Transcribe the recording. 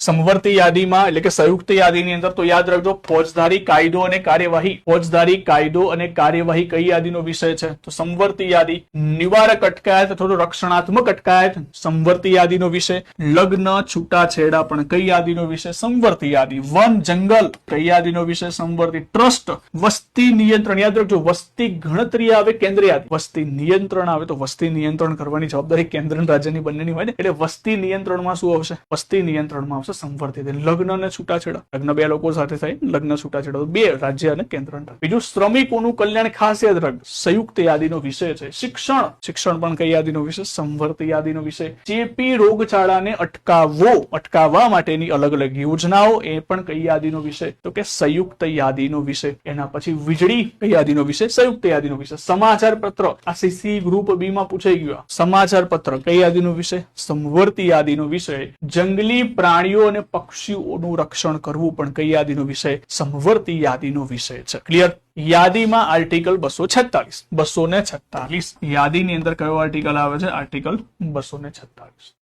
સમવર્તી યાદીમાં એટલે કે સંયુક્ત યાદીની અંદર તો યાદ રાખજો ફોજદારી કાયદો અને કાર્યવાહી, ફોજદારી કાયદો અને કાર્યવાહી કઈ યાદીનો વિષય છે? તો સમવર્તી યાદી. નિવારક અટકાયત અથવા તો રક્ષણાત્મક અટકાયત સમવર્તી યાદીનો વિષય. લગ્ન છૂટાછેડા પણ કઈ યાદીનો વિષય? સમવર્તી યાદી. વન જંગલ કઈ યાદીનો વિષય? સમવર્તી. ટ્રસ્ટ, વસ્તી નિયંત્રણ, યાદ રાખજો વસ્તી ગણતરી આવે કેન્દ્ર યાદી, વસ્તી નિયંત્રણ આવે તો વસ્તી નિયંત્રણ કરવાની જવાબદારી કેન્દ્ર અને રાજ્યની બંનેની હોય ને, એટલે વસ્તી નિયંત્રણમાં શું આવશે? વસ્તી નિયંત્રણમાં આવશે સમવર્તી. લગ્ન અને છૂટાછેડા, લગ્ન બે લોકો સાથે થાય, લગ્ન છૂટાછેડા બે રાજ્ય અને કેન્દ્ર. બીજું શ્રમિકોનું કલ્યાણ, ખાસ યાદ રાખજો સંયુક્ત યાદીનો વિષય છે. શિક્ષણ, શિક્ષણ પણ કઈ યાદીનો વિષય? સમવર્તી યાદીનો વિષય. ચેપી રોગચાળાને અટકાવવા માટેની અલગ અલગ યોજનાઓ, એ પણ કઈ યાદીનો વિષય? તો કે સંયુક્ત યાદીનો વિષય. એના પછી વીજળી કઈ યાદીનો વિષય? સંયુક્ત યાદીનો વિષય. સમાચાર પત્ર, આ સીસી ગ્રુપ બી માં પૂછાઈ ગયું. સમાચાર પત્ર કઈ યાદીનો વિષય? સમવર્તી યાદીનો વિષય. જંગલી પ્રાણીઓ અને પક્ષીઓનું રક્ષણ કરવું પણ કઈ યાદીનો વિષય? સમવર્તી યાદીનો વિષય છે. ક્લિયર? યાદીમાં આર્ટિકલ 246 યાદીની અંદર કયો આર્ટિકલ આવે છે? આર્ટિકલ 246.